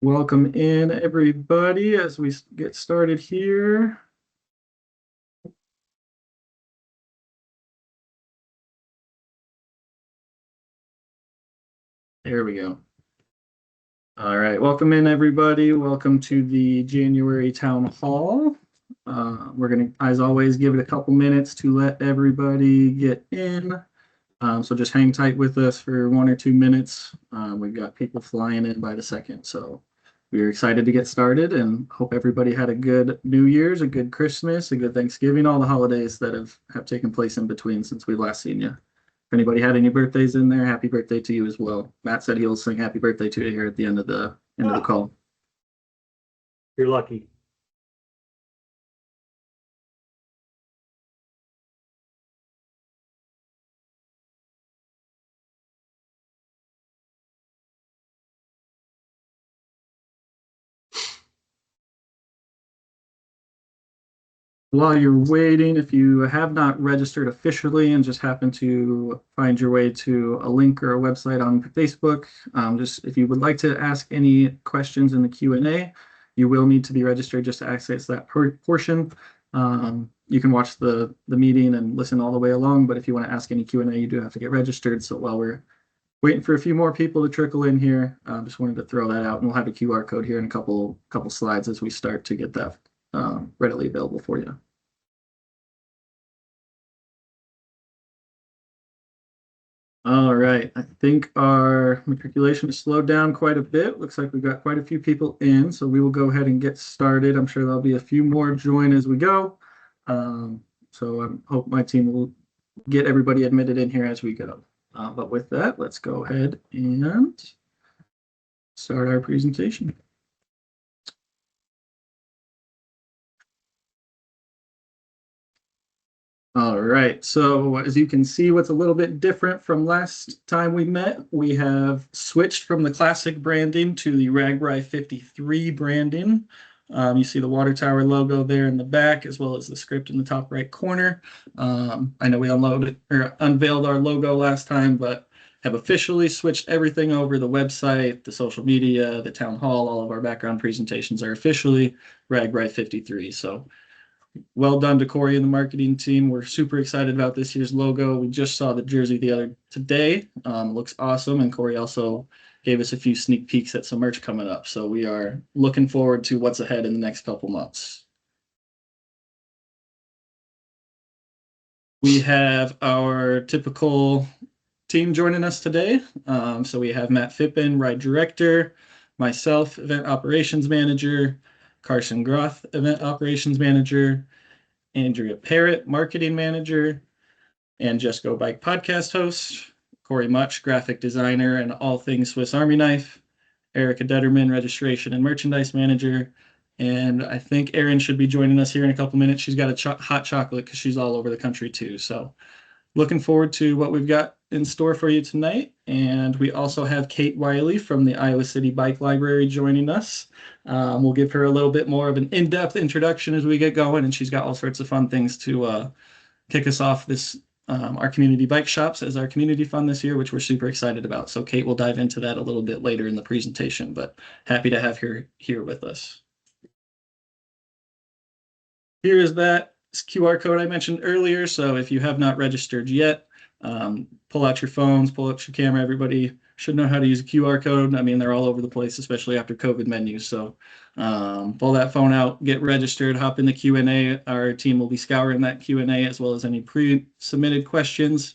Welcome in, everybody, as we get started here. There we go. All right, welcome in, everybody. Welcome to the January Town Hall. We're going to, as always, give it a couple minutes to let everybody get in. So just hang tight with us for 1 or 2 minutes. We've got people flying in by the second. So we're excited to get started and hope everybody had a good New Year's, a good Christmas, a good Thanksgiving, all the holidays that have taken place in between since we've last seen you. If anybody had any birthdays in there, happy birthday to you as well. Matt said he'll sing happy birthday to you here at the end of the Ah, call. you're lucky. While you're waiting, if you have not registered officially and just happen to find your way to a link or a website on Facebook, just if you would like to ask any questions in the Q&A, you will need to be registered just to access that portion. You can watch the meeting and listen all the way along, but if you want to ask any Q&A, you do have to get registered. So while we're waiting for a few more people to trickle in here, just wanted to throw that out, and we'll have a QR code here in a couple slides as we start to get that readily available for you. All right, I think our matriculation has slowed down quite a bit. Looks like we've got quite a few people in, so we will go ahead and get started. I'm sure there'll be a few more join as we go. So I hope my team will get everybody admitted in here as we go. But with that, let's go ahead and start our presentation. All right, so as you can see, what's a little bit different from last time we met, we have switched from the classic branding to the RAGBRAI 53 branding. You see the water tower logo there in the back, as well as the script in the top right corner. I know we unveiled our logo last time, but have officially switched everything over. The website, the social media, the town hall, all of our background presentations are officially RAGBRAI 53. So well done to Corey and the marketing team. We're super excited about this year's logo. We just saw the jersey today. Looks awesome. And Corey also gave us a few sneak peeks at some merch coming up. So we are looking forward to what's ahead in the next couple months. We have our typical team joining us today. So we have Matt Phippen, Ride Director, myself, Event Operations Manager, Carson Groth, Event Operations Manager, Andrea Parrott, Marketing Manager, and Just Go Bike podcast host, Corey Much, graphic designer and all things Swiss Army Knife, Erica Detterman, registration and merchandise manager, and I think Erin should be joining us here in a couple minutes. She's got a hot chocolate because she's all over the country too. So looking forward to what we've got in store for you tonight. And we also have Kate Wiley from the Iowa City Bike Library joining us. We'll give her a little bit more of an in-depth introduction as we get going, and she's got all sorts of fun things to kick us off this our community bike shops as our community fund this year, which we're super excited about. So Kate will dive into that a little bit later in the presentation, but happy to have her here with us. Here is that QR code I mentioned earlier. So if you have not registered yet, pull out your phones, pull out your camera. Everybody should know how to use a QR code. I mean, they're all over the place, especially after COVID menus. So pull that phone out, get registered, hop in the Q&A. Our team will be scouring that Q&A as well as any pre-submitted questions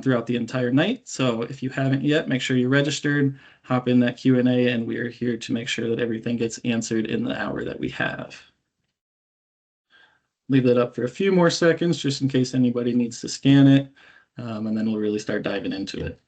throughout the entire night. So if you haven't yet, make sure you're registered, hop in that Q&A, and we are here to make sure that everything gets answered in the hour that we have. Leave that up for a few more seconds just in case anybody needs to scan it, and then we'll really start diving into it.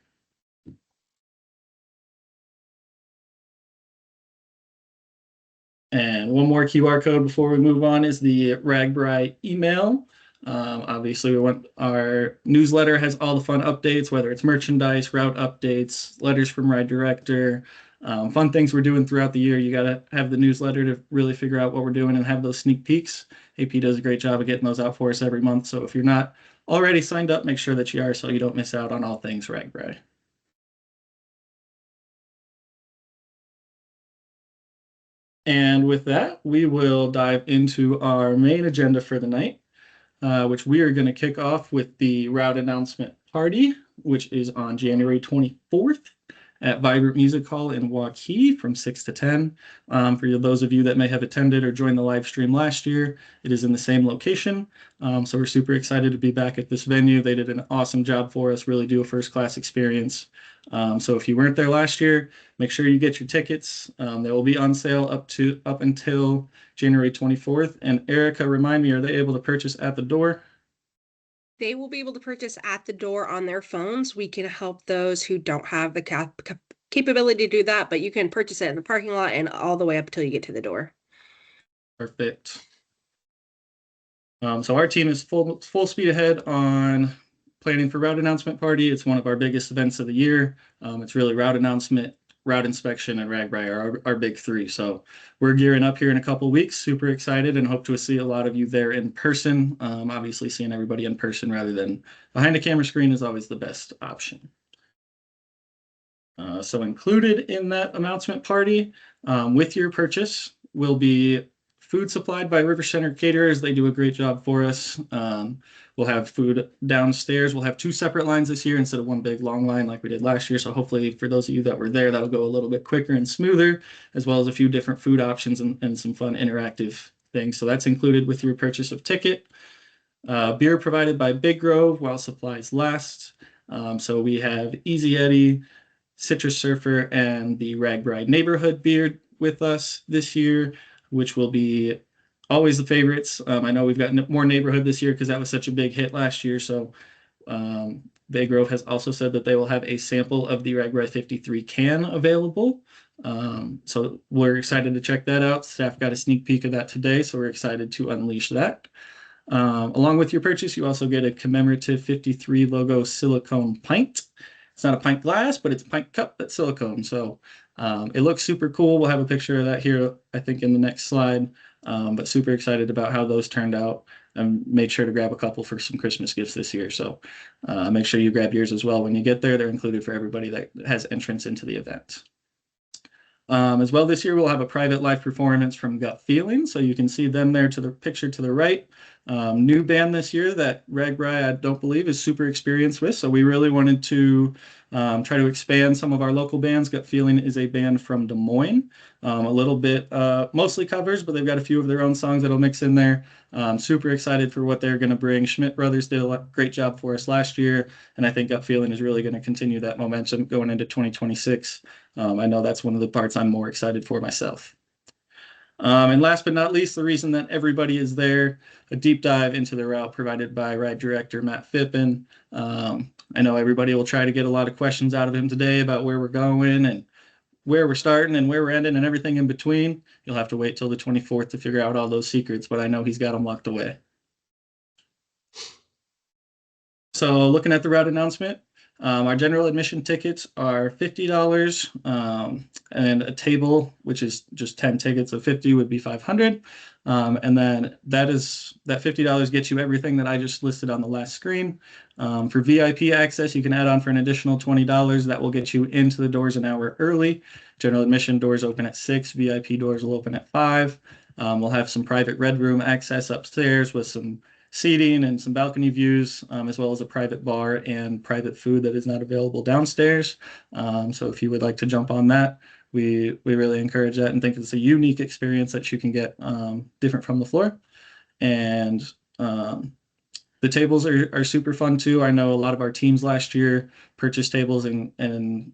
And one more QR code before we move on is the RAGBRAI email. Obviously, we want our newsletter has all the fun updates, whether it's merchandise, route updates, letters from Ride Director, fun things we're doing throughout the year. You got to have the newsletter to really figure out what we're doing and have those sneak peeks. AP does a great job of getting those out for us every month. So if you're not already signed up, make sure that you are so you don't miss out on all things RAGBRAI. And with that, we will dive into our main agenda for the night, which we are going to kick off with the route announcement party, which is on January 24th at Vibrant Music Hall in Waukee from 6 to 10. For those of you that may have attended or joined the live stream last year, it is in the same location. So we're super excited to be back at this venue. They did an awesome job for us, really do a first-class experience. So if you weren't there last year, make sure you get your tickets. They will be on sale up until January 24th. And Erica, remind me, are they able to purchase at the door? They will be able to purchase at the door on their phones. We can help those who don't have the capability to do that, but you can purchase it in the parking lot and all the way up until you get to the door. Perfect. So our team is full speed ahead on planning for route announcement party. It's one of our biggest events of the year. It's really route announcement, route inspection, and RAGBRAI are our big three. So we're gearing up here in a couple weeks. Super excited and hope to see a lot of you there in person. Obviously, seeing everybody in person rather than behind a camera screen is always the best option. So included in that announcement party with your purchase will be food supplied by River Center Caterers. They do a great job for us. We'll have food downstairs. We'll have 2 separate lines this year instead of one big long line like we did last year. So hopefully for those of you that were there, that'll go a little bit quicker and smoother, as well as a few different food options and some fun interactive things. So that's included with your purchase of ticket. Beer provided by Big Grove while supplies last. So we have Easy Eddie, Citrus Surfer, and the RAGBRAI Neighborhood Beer with us this year, which will be always the favorites. I know we've got more Neighborhood this year because that was such a big hit last year. So Bay Grove has also said that they will have a sample of the RAGBRAI 53 can available. So we're excited to check that out. Staff got a sneak peek of that today, so we're excited to unleash that. Along with your purchase, you also get a commemorative 53 logo silicone pint. It's not a pint glass, but it's a pint cup that's silicone. So it looks super cool. We'll have a picture of that here, I think, in the next slide. But super excited about how those turned out. And made sure to grab a couple for some Christmas gifts this year. So make sure you grab yours as well when you get there. They're included for everybody that has entrance into the event. As well, this year we'll have a private live performance from Gut Feeling. So you can see them there to the picture to the right. New band this year that RAGBRAI, I don't believe, is super experienced with. So we really wanted to try to expand some of our local bands. Gut Feeling is a band from Des Moines. A little bit, mostly covers, but they've got a few of their own songs that'll mix in there. Super excited for what they're going to bring. Schmidt Brothers did a great job for us last year, and I think Gut Feeling is really going to continue that momentum going into 2026. I know that's one of the parts I'm more excited for myself. And last but not least, the reason that everybody is there, a deep dive into the route provided by ride director Matt Phippen. I know everybody will try to get a lot of questions out of him today about where we're going and where we're starting and where we're ending and everything in between. You'll have to wait till the 24th to figure out all those secrets, but I know he's got them locked away. So looking at the route announcement, our general admission tickets are $50, and a table, which is just 10 tickets of 50, would be $500. And then that $50 gets you everything that I just listed on the last screen. For VIP access, you can add on for an additional $20. That will get you into the doors an hour early. General admission doors open at 6. VIP doors will open at 5. We'll have some private red room access upstairs with some seating and some balcony views, as well as a private bar and private food that is not available downstairs. So if you would like to jump on that, we really encourage that and think it's a unique experience that you can get different from the floor. And the tables are super fun too. I know a lot of our teams last year purchased tables and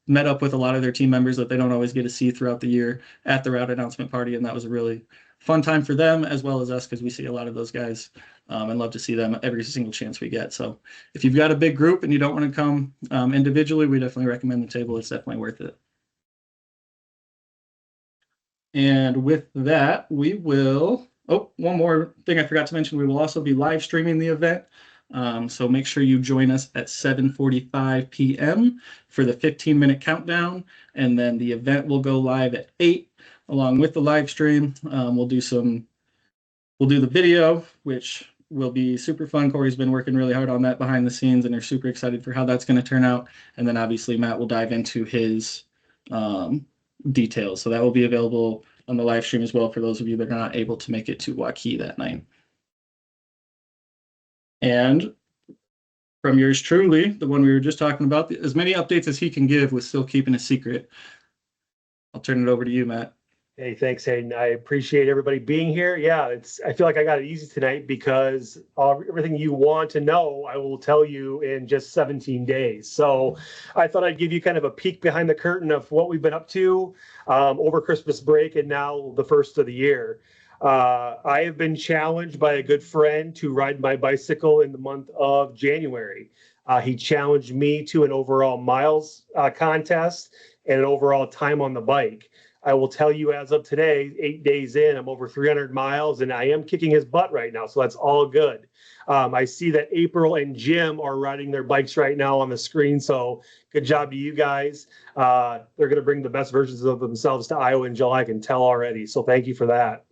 met up with a lot of their team members that they don't always get to see throughout the year at the route announcement party, and that was a really fun time for them as well as us because we see a lot of those guys and love to see them every single chance we get. So if you've got a big group and you don't want to come individually, we definitely recommend the table. It's definitely worth it. And with that, we will, one more thing I forgot to mention, we will also be live streaming the event. So make sure you join us at 7:45 p.m. for the 15-minute countdown, and then the event will go live at 8 along with the live stream. We'll do the video, which will be super fun. Corey's been working really hard on that behind the scenes, and they're super excited for how that's going to turn out. And then obviously Matt will dive into his details. So that will be available on the live stream as well for those of you that are not able to make it to Waukee that night. And from yours truly, the one we were just talking about, as many updates as he can give with still keeping a secret. I'll turn it over to you, Matt. Hey, thanks, Hayden. I appreciate everybody being here. Yeah, I feel like I got it easy tonight because everything you want to know, I will tell you in just 17 days. So I thought I'd give you kind of a peek behind the curtain of what we've been up to over Christmas break and now the first of the year. I have been challenged by a good friend to ride my bicycle in the month of January. He challenged me to an overall miles contest and an overall time on the bike. I will tell you as of today, 8 days in, I'm over 300 miles and I am kicking his butt right now. So that's all good. I see that April and Jim are riding their bikes right now on the screen. So good job to you guys. They're going to bring the best versions of themselves to Iowa in July. I can tell already. So thank you for that.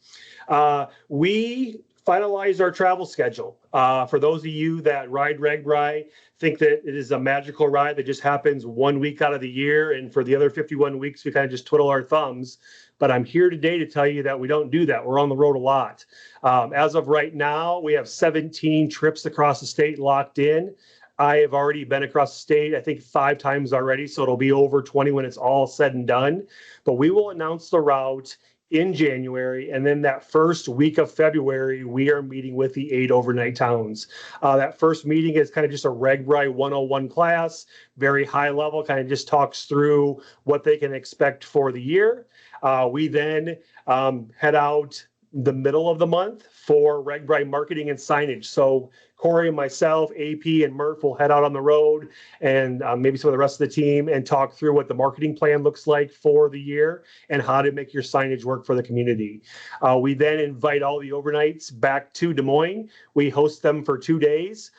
We finalized our travel schedule. For those of you that ride RAGBRAI, think that it is a magical ride that just happens 1 week out of the year. And for the other 51 weeks, we kind of just twiddle our thumbs. But I'm here today to tell you that we don't do that. We're on the road a lot. As of right now, we have 17 trips across the state locked in. I have already been across the state, I think 5 times already. So it'll be over 20 when it's all said and done. But we will announce the route in January, and then that first week of February, we are meeting with the 8 overnight towns. That first meeting is kind of just a RAGBRAI 101 class, very high level, kind of just talks through what they can expect for the year. We then head out the middle of the month for RAGBRAI marketing and signage. So Corey and myself, AP and Murph will head out on the road and maybe some of the rest of the team and talk through what the marketing plan looks like for the year and how to make your signage work for the community. We then invite all the overnights back to Des Moines. We host them for 2 days,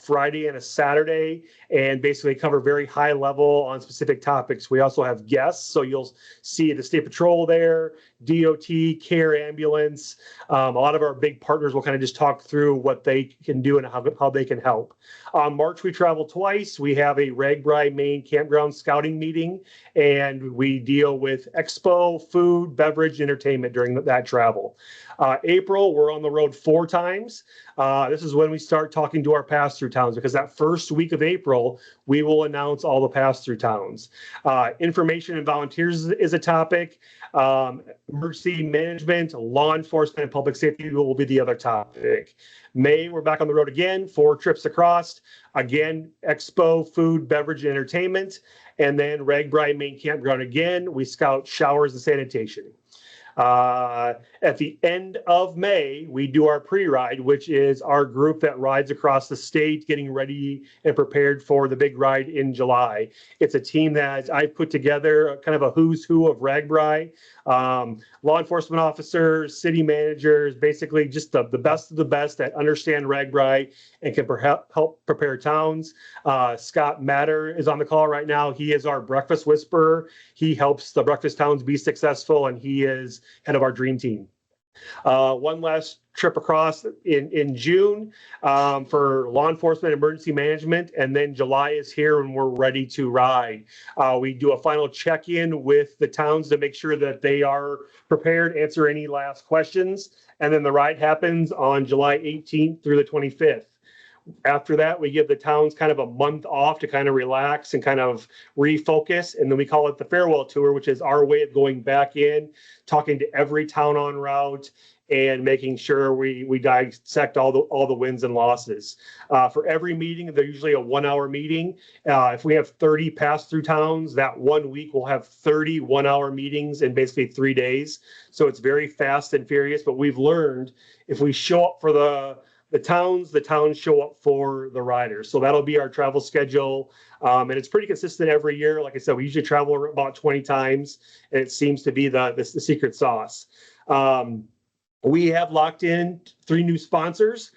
Friday and a Saturday, and basically cover very high level on specific topics. We also have guests, so you'll see the State Patrol there, DOT, Care Ambulance. A lot of our big partners will kind of just talk through what they can do and how they can help. March, we travel twice. We have a RAGBRAI Main Campground Scouting meeting, and we deal with expo, food, beverage, entertainment during that travel. April, we're on the road 4 times. This is when we start talking to our pass-through towns, because that first week of April, we will announce all the pass-through towns. Information and volunteers is a topic. Emergency management, law enforcement, and public safety will be the other topic. May, we're back on the road again, 4 trips across. Again, expo, food, beverage, and entertainment. And then RAGBRAI Main Campground again. We scout showers and sanitation. At the end of May, we do our pre-ride, which is our group that rides across the state, getting ready and prepared for the big ride in July. It's a team that I put together, kind of a who's who of RAGBRAI, law enforcement officers, city managers, basically just the best of the best that understand RAGBRAI and can help prepare towns. Scott Matter is on the call right now. He is our breakfast whisperer. He helps the breakfast towns be successful, and he is head of our dream team. One last trip across in June for law enforcement, emergency management, and then July is here and we're ready to ride. We do a final check-in with the towns to make sure that they are prepared, answer any last questions, and then the ride happens on July 18th through the 25th. After that, we give the towns kind of a month off to kind of relax and kind of refocus. And then we call it the farewell tour, which is our way of going back in, talking to every town en route and making sure we dissect all the wins and losses. For every meeting, they're usually a 1-hour meeting. If we have 30 pass-through towns, that 1 week we'll have 30 1-hour meetings in basically 3 days. So it's very fast and furious, but we've learned if we show up for the towns show up for the riders. So that'll be our travel schedule. And it's pretty consistent every year. Like I said, we usually travel about 20 times, and it seems to be the secret sauce. We have locked in 3 new sponsors.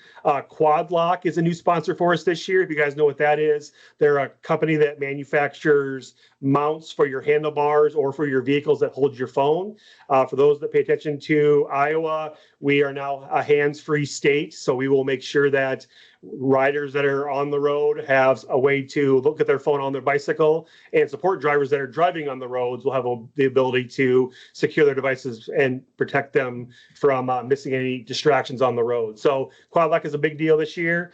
Quad Lock is a new sponsor for us this year. If you guys know what that is, they're a company that manufactures mounts for your handlebars or for your vehicles that hold your phone. For those that pay attention to Iowa, we are now a hands-free state, so we will make sure that riders that are on the road have a way to look at their phone on their bicycle, and support drivers that are driving on the roads will have the ability to secure their devices and protect them from missing any distractions on the road. So Quad Lock is a big deal this year.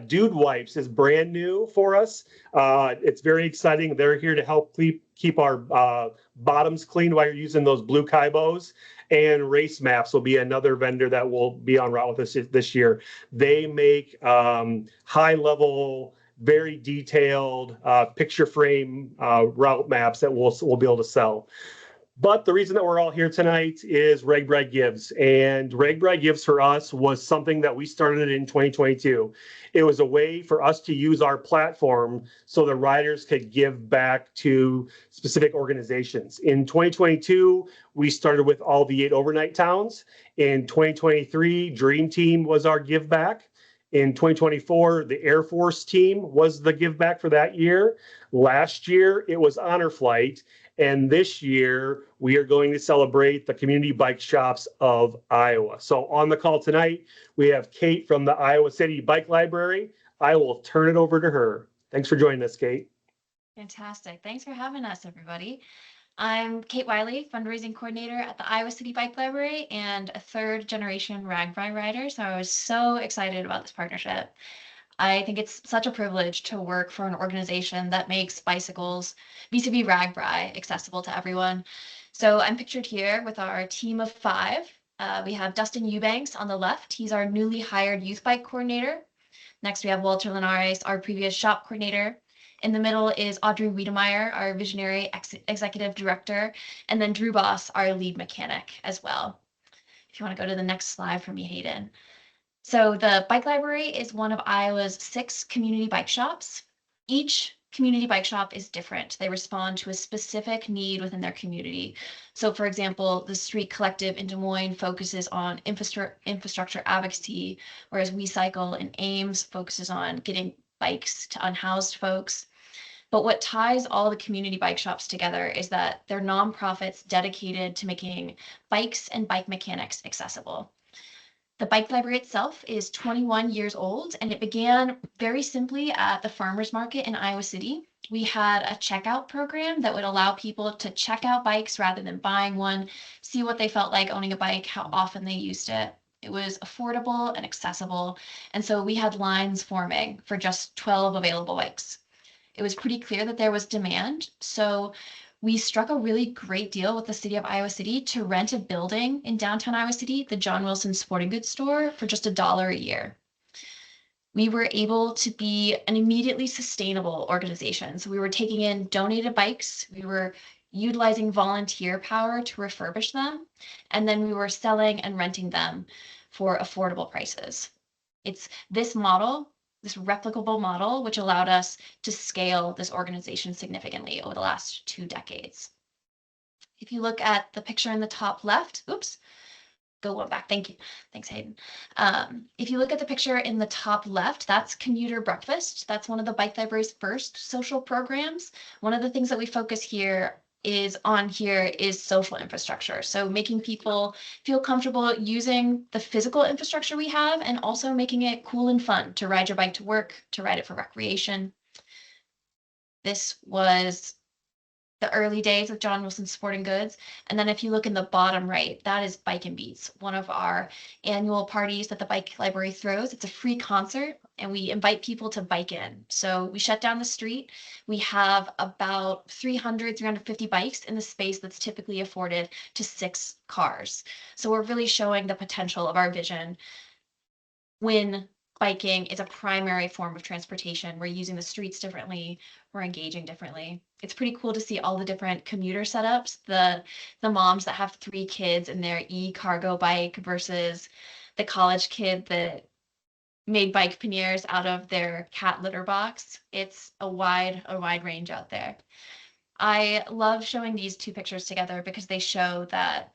Dude Wipes is brand new for us. It's very exciting. They're here to help keep our bottoms clean while you're using those blue Kaibos. And Race Maps will be another vendor that will be on route with us this year. They make high level, very detailed picture frame route maps that we'll be able to sell. But the reason that we're all here tonight is RAGBRAI Gives. And RAGBRAI Gives for us was something that we started in 2022. It was a way for us to use our platform so the riders could give back to specific organizations. In 2022, we started with all the 8 overnight towns. In 2023, Dream Team was our give back. In 2024, the Air Force team was the give back for that year. Last year, it was Honor Flight. And this year, we are going to celebrate the community bike shops of Iowa. So on the call tonight, we have Kate from the Iowa City Bike Library. I will turn it over to her. Thanks for joining us, Kate. Fantastic. Thanks for having us, everybody. I'm Kate Wiley, fundraising coordinator at the Iowa City Bike Library and a 3rd-generation RAGBRAI rider. So I was so excited about this partnership. I think it's such a privilege to work for an organization that makes bicycles vis-a-vis RAGBRAI accessible to everyone. So I'm pictured here with our team of 5. We have Dustin Eubanks on the left. He's our newly hired youth bike coordinator. Next, we have Walter Linares, our previous shop coordinator. In the middle is Audrey Wiedemeyer, our visionary executive director, and then Drew Boss, our lead mechanic as well. If you want to go to the next slide for me, Hayden. So the Bike Library is one of Iowa's 6 community bike shops. Each community bike shop is different. They respond to a specific need within their community. So for example, the Street Collective in Des Moines focuses on infrastructure advocacy, whereas We Cycle in Ames focuses on getting bikes to unhoused folks. But what ties all the community bike shops together is that they're nonprofits dedicated to making bikes and bike mechanics accessible. The Bike Library itself is 21 years old, and it began very simply at the farmers market in Iowa City. We had a checkout program that would allow people to check out bikes rather than buying one, see what they felt like owning a bike, how often they used it. It was affordable and accessible, and so we had lines forming for just 12 available bikes. It was pretty clear that there was demand, so we struck a really great deal with the city of Iowa City to rent a building in downtown Iowa City, the John Wilson Sporting Goods store, for just $1 a year. We were able to be an immediately sustainable organization. So we were taking in donated bikes, we were utilizing volunteer power to refurbish them, and then we were selling and renting them for affordable prices. It's this model, this replicable model, which allowed us to scale this organization significantly over the last 2 decades. If you look at the picture in the top left, oops, go one back, thank you. Thanks, Hayden. If you look at the picture in the top left, that's Commuter Breakfast. That's one of the Bike Library's first social programs. One of the things that we focus on here is social infrastructure. So making people feel comfortable using the physical infrastructure we have and also making it cool and fun to ride your bike to work, to ride it for recreation. This was the early days of John Wilson Sporting Goods. And then if you look in the bottom right, that is Bike and Beats, one of our annual parties that the Bike Library throws. It's a free concert and we invite people to bike in. So we shut down the street. We have about 350 bikes in the space that's typically afforded to 6 cars. So we're really showing the potential of our vision when biking is a primary form of transportation. We're using the streets differently, we're engaging differently. It's pretty cool to see all the different commuter setups, the moms that have 3 kids in their e-cargo bike versus the college kid that made bike panniers out of their cat litter box. It's a wide range out there. I love showing these 2 pictures together because they show that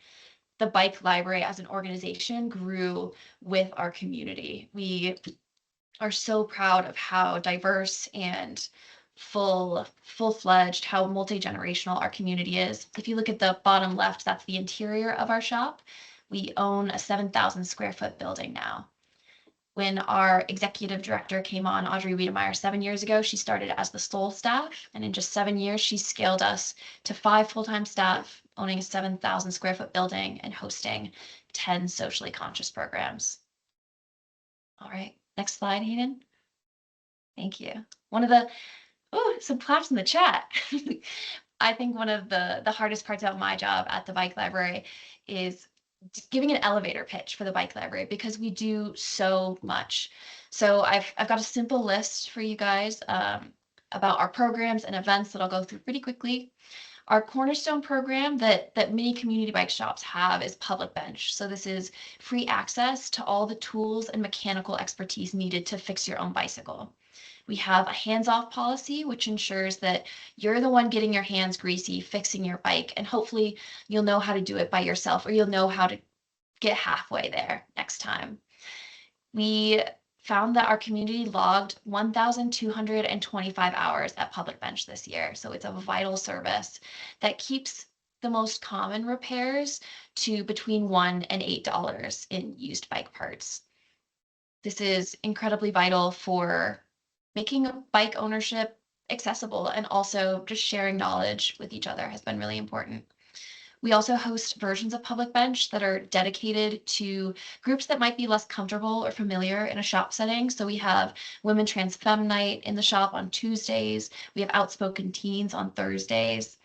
the Bike Library as an organization grew with our community. We are so proud of how diverse and full-fledged, how multi-generational our community is. If you look at the bottom left, that's the interior of our shop. We own a 7,000 square foot building now. When our executive director came on, Audrey Wiedemeyer, 7 years ago, she started as the sole staff. And in just 7 years, she scaled us to 5 full-time staff, owning a 7,000 square foot building and hosting 10 socially conscious programs. All right, next slide, Hayden. Thank you. Some claps in the chat. I think one of the hardest parts about my job at the bike library is giving an elevator pitch for the bike library, because we do so much. So I've got a simple list for you guys about our programs and events that I'll go through pretty quickly. Our cornerstone program that many community bike shops have is Public Bench. So this is free access to all the tools and mechanical expertise needed to fix your own bicycle. We have a hands-off policy, which ensures that you're the one getting your hands greasy, fixing your bike, and hopefully you'll know how to do it by yourself, or you'll know how to get halfway there next time. We found that our community logged 1,225 hours at Public Bench this year. So it's a vital service that keeps the most common repairs to between $1 and $8 in used bike parts. This is incredibly vital for making bike ownership accessible, and also just sharing knowledge with each other has been really important. We also host versions of Public Bench that are dedicated to groups that might be less comfortable or familiar in a shop setting. So we have Women Trans Femme Night in the shop on Tuesdays. We have Outspoken Teens on Thursdays.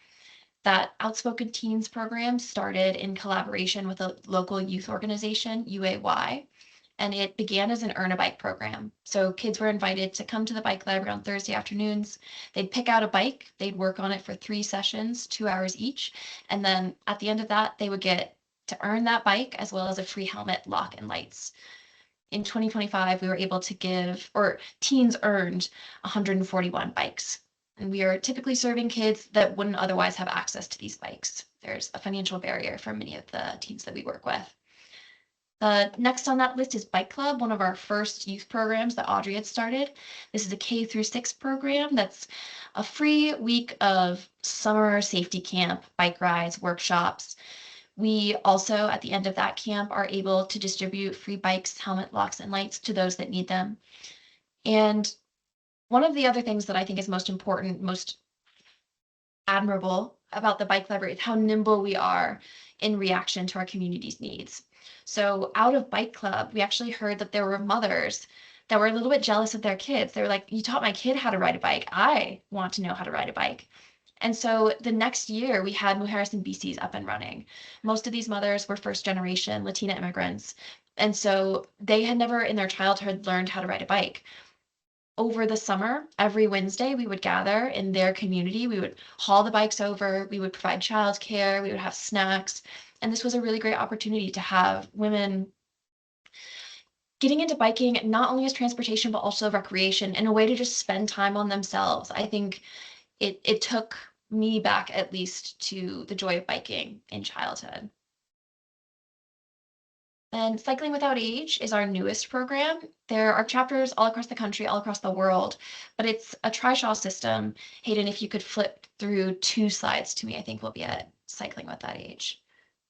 That Outspoken Teens program started in collaboration with a local youth organization, UAY. And it began as an Earn a Bike program. So kids were invited to come to the bike library on Thursday afternoons. They'd pick out a bike, they'd work on it for 3 sessions, 2 hours each. And then at the end of that, they would get to earn that bike as well as a free helmet, lock, and lights. In 2025, we were able to teens earned 141 bikes. And we are typically serving kids that wouldn't otherwise have access to these bikes. There's a financial barrier for many of the teens that we work with. Next on that list is Bike Club, one of our first youth programs that Audrey had started. This is a K through 6 program that's a free week of summer safety camp, bike rides, workshops. We also, at the end of that camp, are able to distribute free bikes, helmet, locks, and lights to those that need them. And one of the other things that I think is most important, most admirable about the bike library is how nimble we are in reaction to our community's needs. So out of Bike Club, we actually heard that there were mothers that were a little bit jealous of their kids. They were like, you taught my kid how to ride a bike. I want to know how to ride a bike. And so the next year we had Mujeres en Bicis up and running. Most of these mothers were first generation Latina immigrants. And so they had never in their childhood learned how to ride a bike. Over the summer, every Wednesday, we would gather in their community. We would haul the bikes over. We would provide childcare. We would have snacks. And this was a really great opportunity to have women getting into biking, not only as transportation, but also recreation, and a way to just spend time on themselves. I think it took me back at least to the joy of biking in childhood. And Cycling Without Age is our newest program. There are chapters all across the country, all across the world, but it's a trishaw system. Hayden, if you could flip through 2 slides to me, I think we'll be at Cycling Without Age.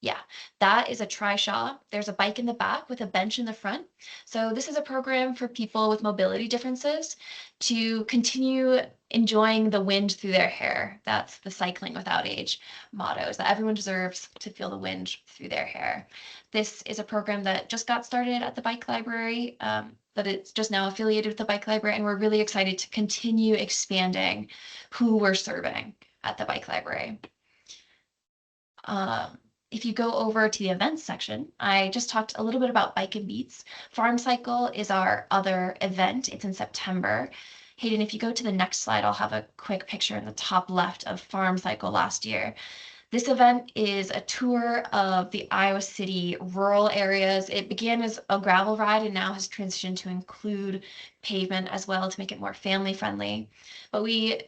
Yeah, that is a trishaw. There's a bike in the back with a bench in the front. So this is a program for people with mobility differences to continue enjoying the wind through their hair. That's the Cycling Without Age motto, is that everyone deserves to feel the wind through their hair. This is a program that just got started at the bike library, but it's just now affiliated with the bike library, and we're really excited to continue expanding who we're serving at the bike library. If you go over to the events section, I just talked a little bit about Bike and Beats. Farm Cycle is our other event. It's in September. Hayden, if you go to the next slide, I'll have a quick picture in the top left of Farm Cycle last year. This event is a tour of the Iowa City rural areas. It began as a gravel ride and now has transitioned to include pavement as well to make it more family friendly. But we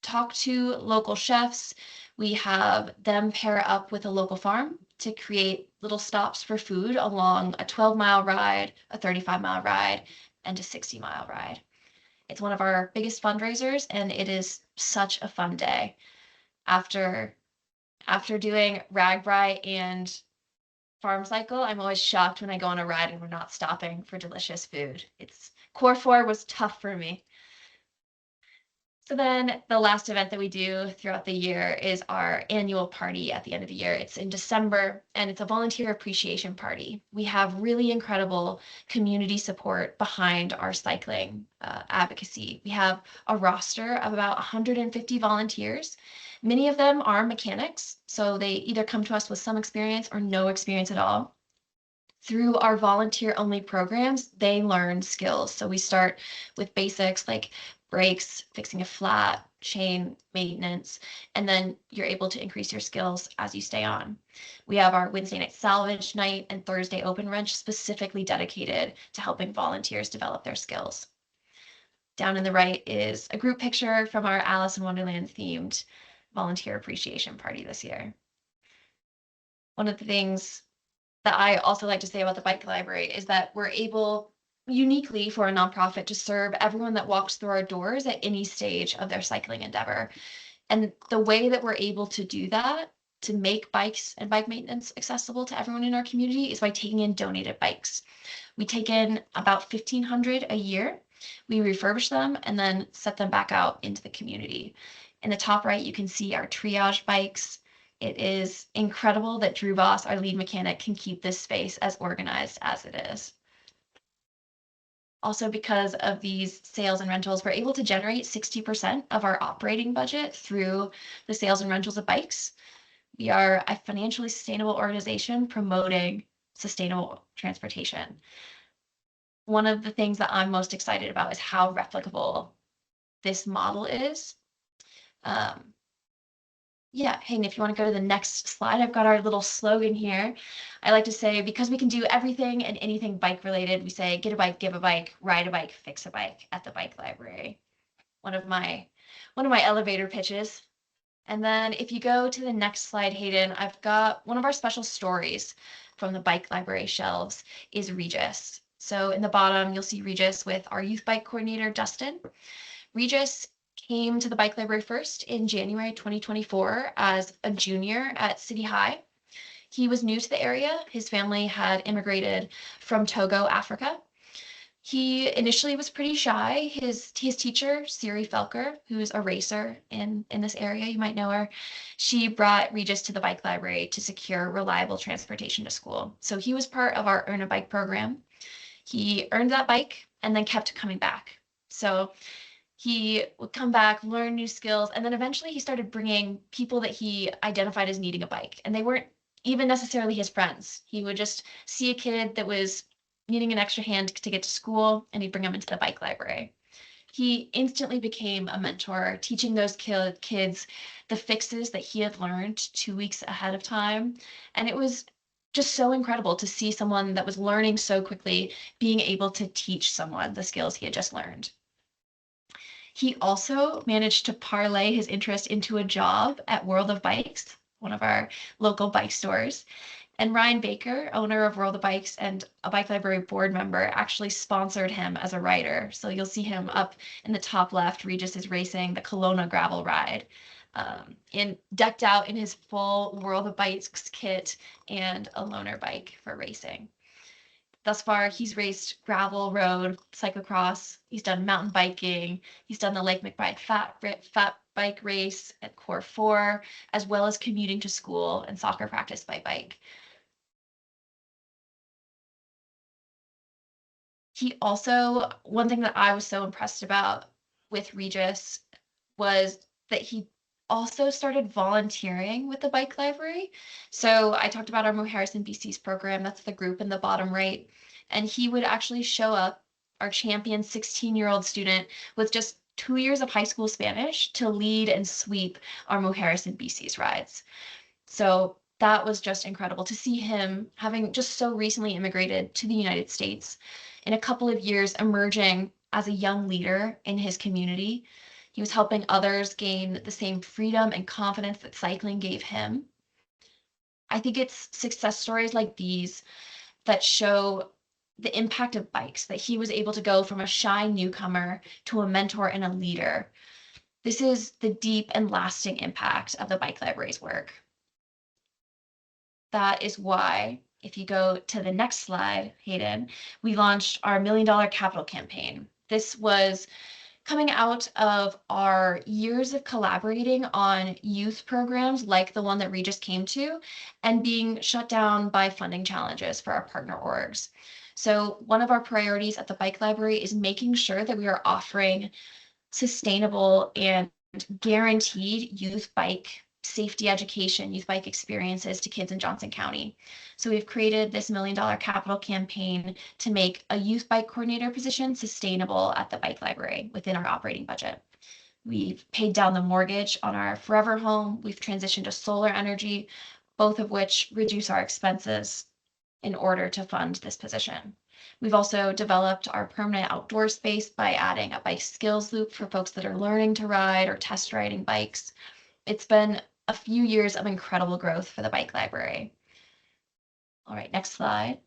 talk to local chefs. We have them pair up with a local farm to create little stops for food along a 12-mile ride, a 35-mile ride, and a 60-mile ride. It's one of our biggest fundraisers, and it is such a fun day. After doing RAGBRAI and farm cycle, I'm always shocked when I go on a ride and we're not stopping for delicious food. Core 4 was tough for me. So then the last event that we do throughout the year is our annual party at the end of the year. It's in December, and it's a volunteer appreciation party. We have really incredible community support behind our cycling advocacy. We have a roster of about 150 volunteers. Many of them are mechanics, so they either come to us with some experience or no experience at all. Through our volunteer-only programs, they learn skills. So we start with basics like brakes, fixing a flat, chain maintenance, and then you're able to increase your skills as you stay on. We have our Wednesday night salvage night and Thursday open wrench specifically dedicated to helping volunteers develop their skills. Down in the right is a group picture from our Alice in Wonderland themed volunteer appreciation party this year. One of the things that I also like to say about the bike library is that we're able uniquely for a nonprofit to serve everyone that walks through our doors at any stage of their cycling endeavor. And the way that we're able to do that, to make bikes and bike maintenance accessible to everyone in our community, is by taking in donated bikes. We take in about 1,500 a year. We refurbish them and then set them back out into the community. In the top right, you can see our triage bikes. It is incredible that Drew Voss, our lead mechanic, can keep this space as organized as it is. Also, because of these sales and rentals, we're able to generate 60% of our operating budget through the sales and rentals of bikes. We are a financially sustainable organization promoting sustainable transportation. One of the things that I'm most excited about is how replicable this model is. Yeah, Hayden, if you want to go to the next slide, I've got our little slogan here. I like to say, because we can do everything and anything bike related, we say, get a bike, give a bike, ride a bike, fix a bike at the bike library. One of my elevator pitches. And then if you go to the next slide, Hayden, I've got one of our special stories from the bike library shelves is Regis. So in the bottom, you'll see Regis with our youth bike coordinator, Dustin. Regis came to the bike library first in January 2024 as a junior at City High. He was new to the area. His family had immigrated from Togo, Africa. He initially was pretty shy. His teacher, Siri Felker, who's a racer in this area, you might know her, she brought Regis to the bike library to secure reliable transportation to school. So he was part of our Earn a Bike program. He earned that bike and then kept coming back. So he would come back, learn new skills, and then eventually he started bringing people that he identified as needing a bike. And they weren't even necessarily his friends. He would just see a kid that was needing an extra hand to get to school, and he'd bring them into the bike library. He instantly became a mentor, teaching those kids the fixes that he had learned 2 weeks ahead of time. And it was just so incredible to see someone that was learning so quickly being able to teach someone the skills he had just learned. He also managed to parlay his interest into a job at World of Bikes, one of our local bike stores. And Ryan Baker, owner of World of Bikes and a bike library board member, actually sponsored him as a rider. So you'll see him up in the top left. Regis is racing the Kelowna gravel ride, decked out in his full World of Bikes kit and a loaner bike for racing. Thus far, he's raced gravel, road, cyclocross. He's done mountain biking. He's done the Lake McBride fat bike race at Core 4, as well as commuting to school and soccer practice by bike. He also, one thing that I was so impressed about with Regis was that he also started volunteering with the bike library. So I talked about our Mo Harrison BC's program. That's the group in the bottom right. And he would actually show up, our champion 16-year-old student with just 2 years of high school Spanish, to lead and sweep our Mo Harrison BC's rides. So that was just incredible to see him, having just so recently immigrated to the United States, in a couple of years emerging as a young leader in his community. He was helping others gain the same freedom and confidence that cycling gave him. I think it's success stories like these that show the impact of bikes, that he was able to go from a shy newcomer to a mentor and a leader. This is the deep and lasting impact of the bike library's work. That is why If you go to the next slide, Hayden, we launched our $1 million capital campaign. This was coming out of our years of collaborating on youth programs like the one that Regis came to, and being shut down by funding challenges for our partner orgs. So one of our priorities at the Bike Library is making sure that we are offering sustainable and guaranteed youth bike safety education, youth bike experiences to kids in Johnson County. So we've created this $1 million capital campaign to make a youth bike coordinator position sustainable at the Bike Library within our operating budget. We've paid down the mortgage on our forever home. We've transitioned to solar energy, both of which reduce our expenses in order to fund this position. We've also developed our permanent outdoor space by adding a bike skills loop for folks that are learning to ride or test riding bikes. It's been a few years of incredible growth for the Bike Library. All right, next slide.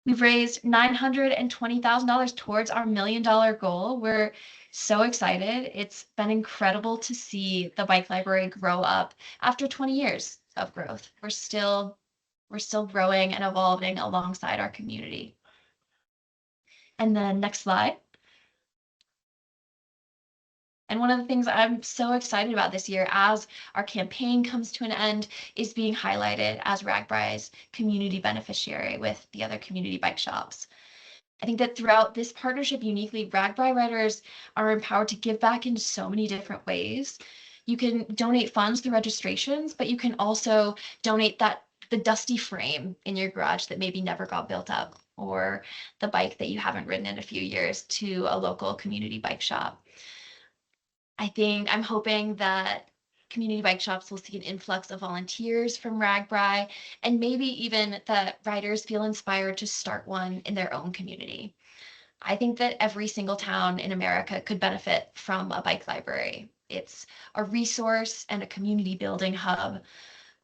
We've raised $920,000 towards our $1 million goal. We're so excited. It's been incredible to see the Bike Library grow up after 20 years of growth. We're still growing and evolving alongside our community. And then next slide. And one of the things I'm so excited about this year as our campaign comes to an end is being highlighted as RAGBRAI's community beneficiary with the other community bike shops. I think that throughout this partnership uniquely, RAGBRAI riders are empowered to give back in so many different ways. You can donate funds through registrations, but you can also donate the dusty frame in your garage that maybe never got built up, or the bike that you haven't ridden in a few years, to a local community bike shop. I'm hoping that community bike shops will see an influx of volunteers from RAGBRAI, and maybe even that riders feel inspired to start one in their own community. I think that every single town in America could benefit from a bike library. It's a resource and a community building hub.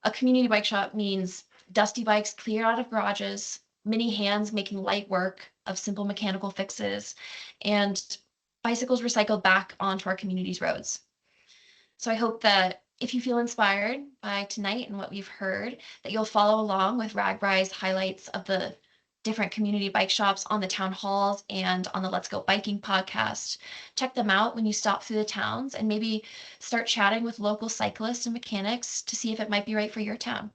A community bike shop means dusty bikes cleared out of garages, many hands making light work of simple mechanical fixes, and bicycles recycled back onto our community's roads. So I hope that if you feel inspired by tonight and what we've heard, that you'll follow along with RAGBRAI's highlights of the different community bike shops on the town halls and on the Let's Go Biking podcast. Check them out when you stop through the towns, and maybe start chatting with local cyclists and mechanics to see if it might be right for your town.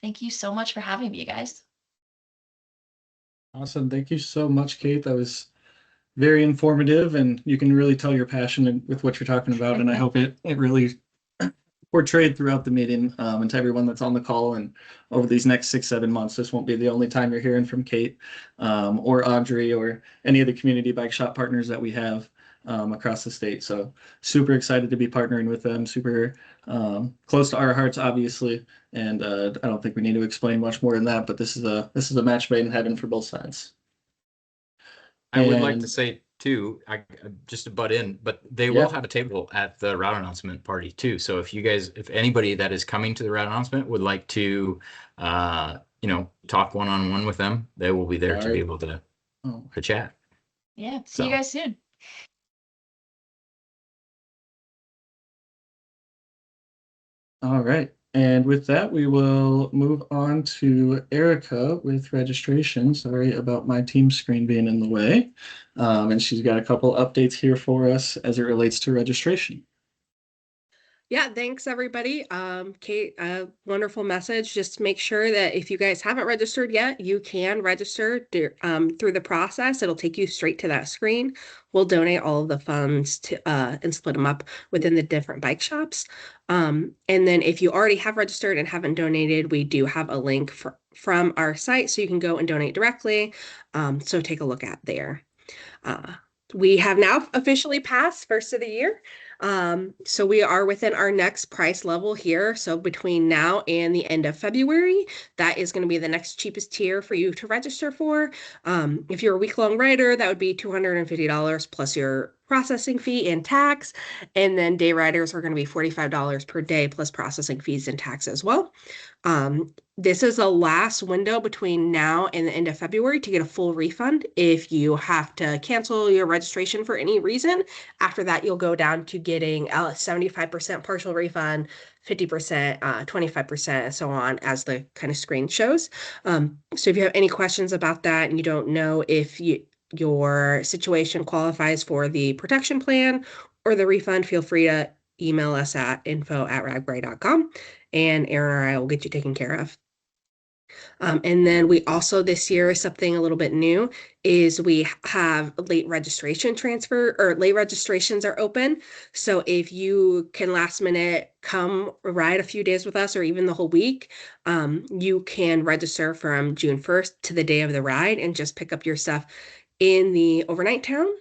Thank you so much for having me, you guys. Awesome. Thank you so much, Kate. That was very informative, and you can really tell your passion with what you're talking about. And I hope it really portrayed throughout the meeting, and to everyone that's on the call. And over these next 6-7 months, this won't be the only time you're hearing from Kate or Audrey or any of the community bike shop partners that we have across the state. So super excited to be partnering with them, super close to our hearts, obviously. And I don't think we need to explain much more than that, but this is a match made in heaven for both sides. I would like to say too, just to butt in, but they will have a table at the route announcement party too. So if anybody that is coming to the route announcement would like to, talk one-on-one with them, they will be there to be able to chat. Yeah. See you guys soon. All right. And with that, we will move on to Erica with registration. Sorry about my team screen being in the way. And she's got a couple updates here for us as it relates to registration. Yeah, thanks everybody. Kate, wonderful message. Just make sure that if you guys haven't registered yet, you can register through the process. It'll take you straight to that screen. We'll donate all of the funds to and split them up within the different bike shops. And then if you already have registered and haven't donated, we do have a link from our site, so you can go and donate directly. So take a look at there. We have now officially passed first of the year. So we are within our next price level here. So between now and the end of February, that is going to be the next cheapest tier for you to register for. If you're a week-long rider, that would be $250 plus your processing fee and tax. And then day riders are going to be $45 per day plus processing fees and tax as well. This is the last window between now and the end of February to get a full refund. If you have to cancel your registration for any reason, after that, you'll go down to getting a 75% partial refund, 50%, 25%, and so on, as the kind of screen shows. So if you have any questions about that and you don't know if your situation qualifies for the protection plan or the refund, feel free to email us at info@ragbrai.com, and Aaron or I will get you taken care of. And then we also this year, something a little bit new is we have late registration transfer, or late registrations are open. So if you can last minute come ride a few days with us or even the whole week, you can register from June 1st to the day of the ride and just pick up your stuff in the overnight town.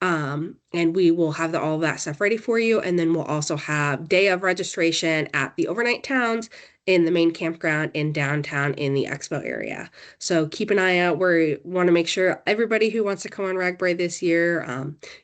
And we will have all of that stuff ready for you. And then we'll also have day of registration at the overnight towns, in the main campground, in downtown, in the expo area. So keep an eye out. We want to make sure everybody who wants to come on RAGBRAI this year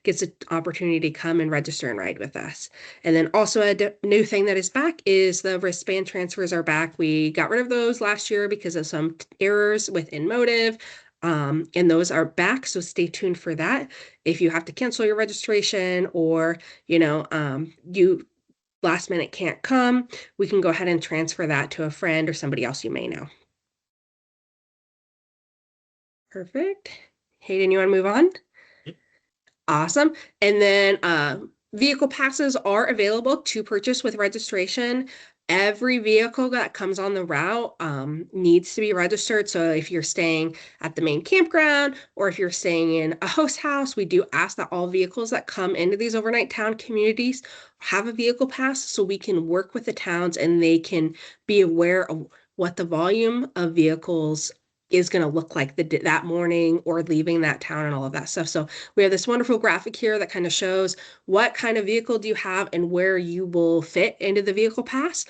gets an opportunity to come and register and ride with us. And then also a new thing that is back is the wristband transfers are back. We got rid of those last year because of some errors within Motive. And those are back, so stay tuned for that. If you have to cancel your registration, or you last minute can't come, we can go ahead and transfer that to a friend or somebody else you may know. Perfect. Hayden, you want to move on? Yep. Awesome. And then vehicle passes are available to purchase with registration. Every vehicle that comes on the route needs to be registered. So if you're staying at the main campground, or if you're staying in a host house, we do ask that all vehicles that come into these overnight town communities have a vehicle pass, so we can work with the towns and they can be aware of what the volume of vehicles is going to look like that morning or leaving that town and all of that stuff. So we have this wonderful graphic here that kind of shows what kind of vehicle do you have and where you will fit into the vehicle pass.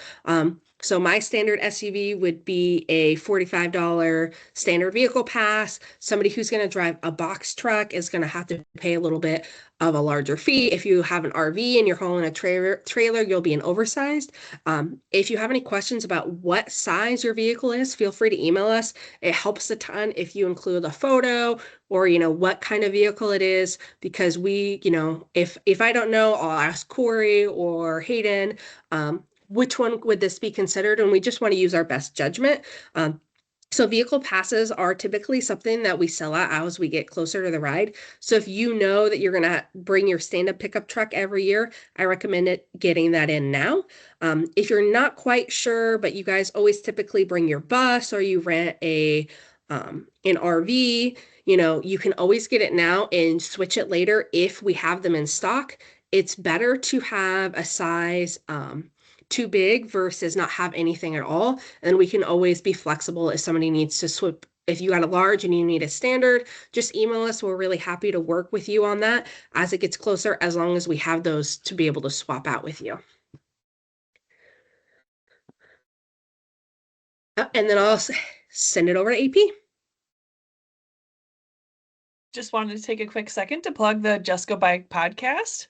So my standard SUV would be a $45 standard vehicle pass. Somebody who's going to drive a box truck is going to have to pay a little bit of a larger fee. If you have an RV and you're hauling a trailer, you'll be an oversized. If you have any questions about what size your vehicle is, feel free to email us. It helps a ton if you include a photo or, what kind of vehicle it is, because we, if I don't know, I'll ask Corey or Hayden, which one would this be considered? And we just want to use our best judgment. So vehicle passes are typically something that we sell out as we get closer to the ride. So if you know that you're going to bring your stand-up pickup truck every year, I recommend getting that in now. If you're not quite sure, but you guys always typically bring your bus or you rent an RV, you can always get it now and switch it later if we have them in stock. It's better to have a size too big versus not have anything at all. And we can always be flexible if somebody needs to swap. If you got a large and you need a standard, just email us. We're really happy to work with you on that as it gets closer, as long as we have those to be able to swap out with you. And then I'll send it over to AP. Just wanted to take a quick second to plug the Just Go Bike podcast.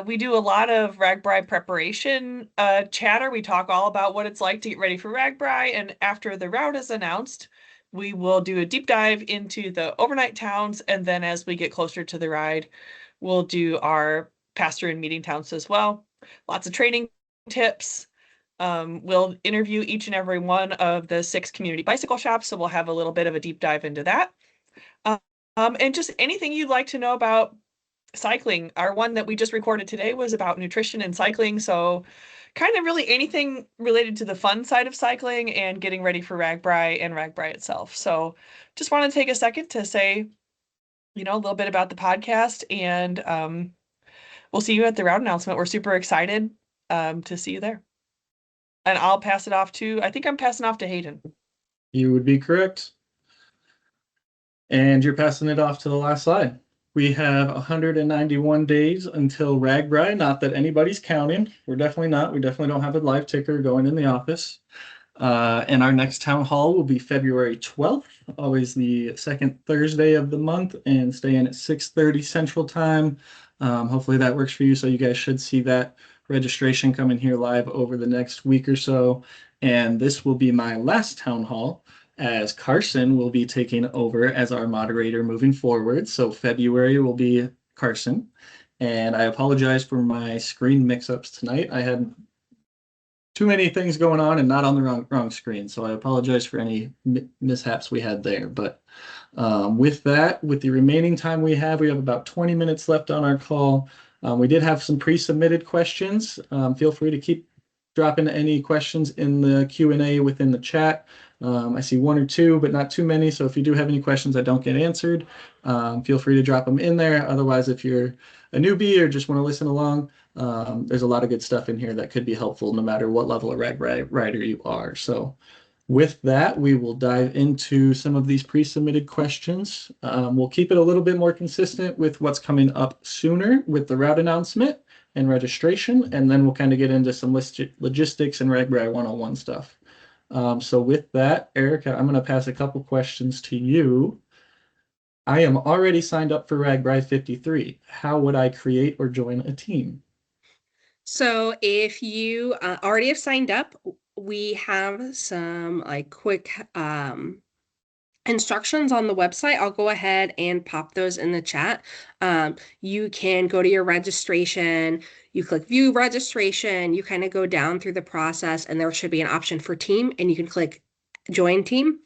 We do a lot of RAGBRAI preparation chatter. We talk all about what it's like to get ready for RAGBRAI, and after the route is announced, we will do a deep dive into the overnight towns, and then as we get closer to the ride, we'll do our pasture and meeting towns as well. Lots of training tips. We'll interview each and every one of the 6 community bicycle shops, so we'll have a little bit of a deep dive into that. And just anything you'd like to know about cycling. Our one that we just recorded today was about nutrition and cycling. So kind of really anything related to the fun side of cycling and getting ready for RAGBRAI and RAGBRAI itself. So just want to take a second to say, a little bit about the podcast, and we'll see you at the route announcement. We're super excited to see you there. And I'll pass it off I think I'm passing off to Hayden. You would be correct. And you're passing it off to the last slide. We have 191 days until RAGBRAI. Not that anybody's counting. We're definitely not. We definitely don't have a live ticker going in the office. And our next town hall will be February 12th, always the second Thursday of the month, and stay in at 6:30 Central Time. Hopefully that works for you. So you guys should see that registration coming here live over the next week or so. And this will be my last town hall, as Carson will be taking over as our moderator moving forward. So February will be Carson. And I apologize for my screen mix-ups tonight. I had too many things going on and not on the wrong screen. So I apologize for any mishaps we had there. But with that, with the remaining time we have about 20 minutes left on our call. We did have some pre-submitted questions. Feel free to keep dropping any questions in the Q&A within the chat. I see one or two, but not too many. So if you do have any questions that don't get answered, feel free to drop them in there. Otherwise, if you're a newbie or just want to listen along, there's a lot of good stuff in here that could be helpful no matter what level of RAGBRAI rider you are. So with that, we will dive into some of these pre-submitted questions. We'll keep it a little bit more consistent with what's coming up sooner with the route announcement and registration, and then we'll kind of get into some logistics and RAGBRAI 101 stuff. So with that, Erica, I'm going to pass a couple questions to you. I am already signed up for RAGBRAI 53. How would I create or join a team? So if you already have signed up, we have some quick instructions on the website. I'll go ahead and pop those in the chat. You can go to your registration, you click view registration, you kind of go down through the process, and there should be an option for team, and you can click join team.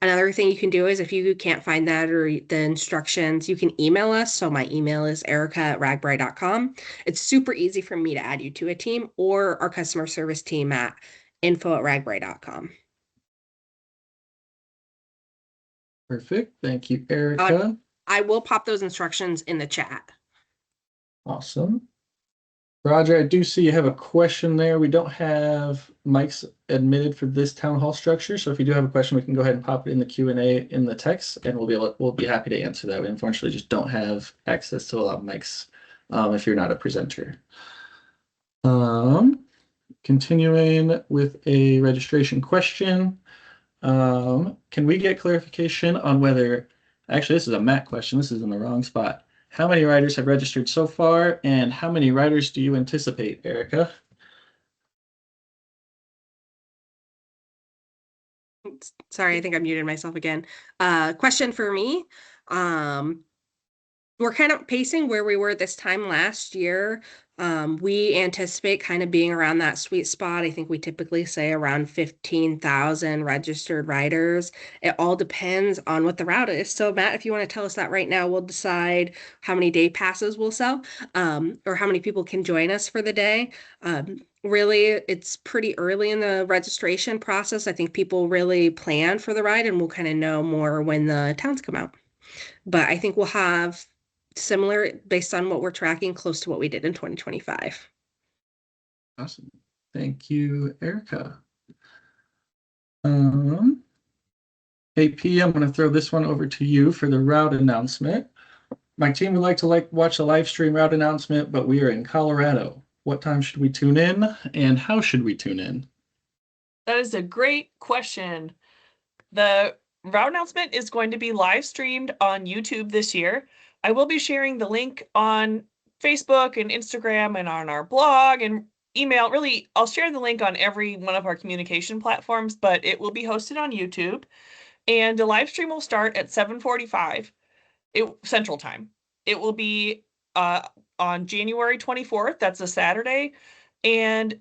Another thing you can do is if you can't find that or the instructions, you can email us. So my email is erica@ragbrai.com. It's super easy for me to add you to a team, or our customer service team at info@ragbrai.com. Perfect. Thank you, Erica. I will pop those instructions in the chat. Awesome. Roger, I do see you have a question there. We don't have mics admitted for this town hall structure, so if you do have a question, we can go ahead and pop it in the Q&A in the text, and we'll be happy to answer that. We unfortunately just don't have access to a lot of mics if you're not a presenter. Continuing with a registration question. Can we get clarification on whether, actually this is a Matt question, this is in the wrong spot. How many riders have registered so far, and how many riders do you anticipate, Erica? Sorry, I think I muted myself again. Question for me. We're kind of pacing where we were this time last year. We anticipate kind of being around that sweet spot. I think we typically say around 15,000 registered riders. It all depends on what the route is. So Matt, if you want to tell us that right now, we'll decide how many day passes we'll sell, or how many people can join us for the day. Really, it's pretty early in the registration process. I think people really plan for the ride, and we'll kind of know more when the towns come out. But I think we'll have similar, based on what we're tracking, close to what we did in 2025. Awesome. Thank you, Erica. AP, I'm going to throw this one over to you for the route announcement. My team would like to watch a live stream route announcement, but we are in Colorado. What time should we tune in, and how should we tune in? That is a great question. The route announcement is going to be live streamed on YouTube this year. I will be sharing the link on Facebook and Instagram and on our blog and email. Really, I'll share the link on every one of our communication platforms, but it will be hosted on YouTube. And the live stream will start at 7:45 Central Time. It will be on January 24th. That's a Saturday. And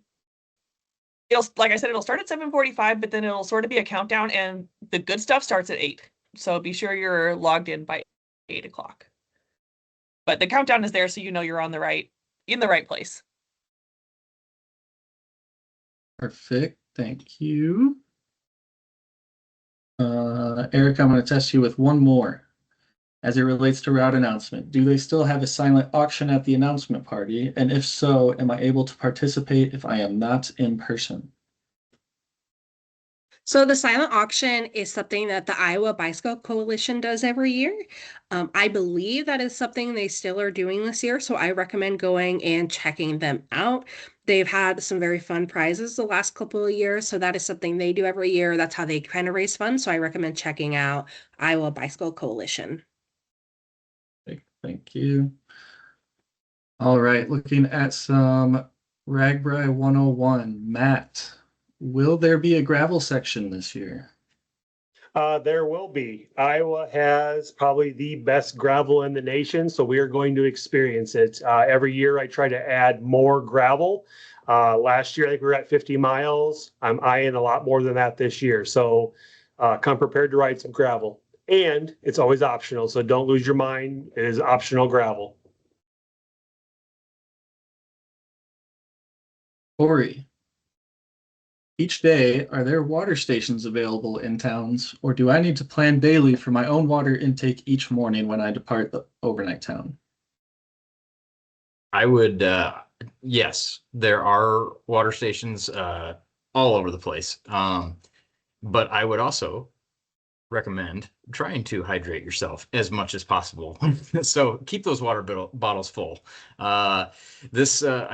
like I said, it'll start at 7:45, but then it'll sort of be a countdown, and the good stuff starts at 8. So be sure you're logged in by 8 o'clock. But the countdown is there, so you know you're in the right place. Perfect. Thank you. Erica, I'm going to test you with one more. As it relates to route announcement, do they still have a silent auction at the announcement party? And if so, am I able to participate if I am not in person? So the silent auction is something that the Iowa Bicycle Coalition does every year. I believe that is something they still are doing this year, so I recommend going and checking them out. They've had some very fun prizes the last couple of years, so that is something they do every year. That's how they kind of raise funds, so I recommend checking out Iowa Bicycle Coalition. Thank you. All right, looking at some RAGBRAI 101. Matt, will there be a gravel section this year? There will be. Iowa has probably the best gravel in the nation, so we are going to experience it. Every year I try to add more gravel. Last year, I think we were at 50 miles. I'm eyeing a lot more than that this year. So come prepared to ride some gravel. And it's always optional, so don't lose your mind. It is optional gravel. Corey, each day, are there water stations available in towns, or do I need to plan daily for my own water intake each morning when I depart the overnight town? I would, yes, there are water stations all over the place. But I would also recommend trying to hydrate yourself as much as possible. So keep those water bottles full. I